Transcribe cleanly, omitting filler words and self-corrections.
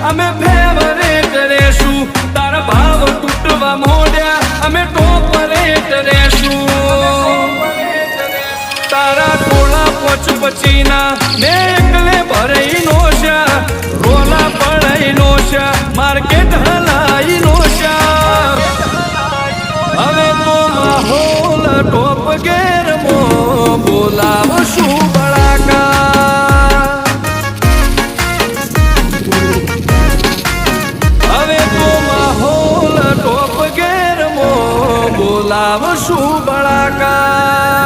અમે ફેવરેટ રેશું તારા ભાવ તૂટવા મોડ્યા અમે ટોપરેટ રેશું તારા ટોળા પોચ પછીના ને એકલે ભરાઈ નોશા રોલા પડાઈ નોશા માર્કેટ હલાઈ નોશા હવે તો માહોલ ટોપ ગેર મો બોલાવશું બળાકા હવે તો માહોલ ટોપ ગેર મો બોલાવશું બળાકા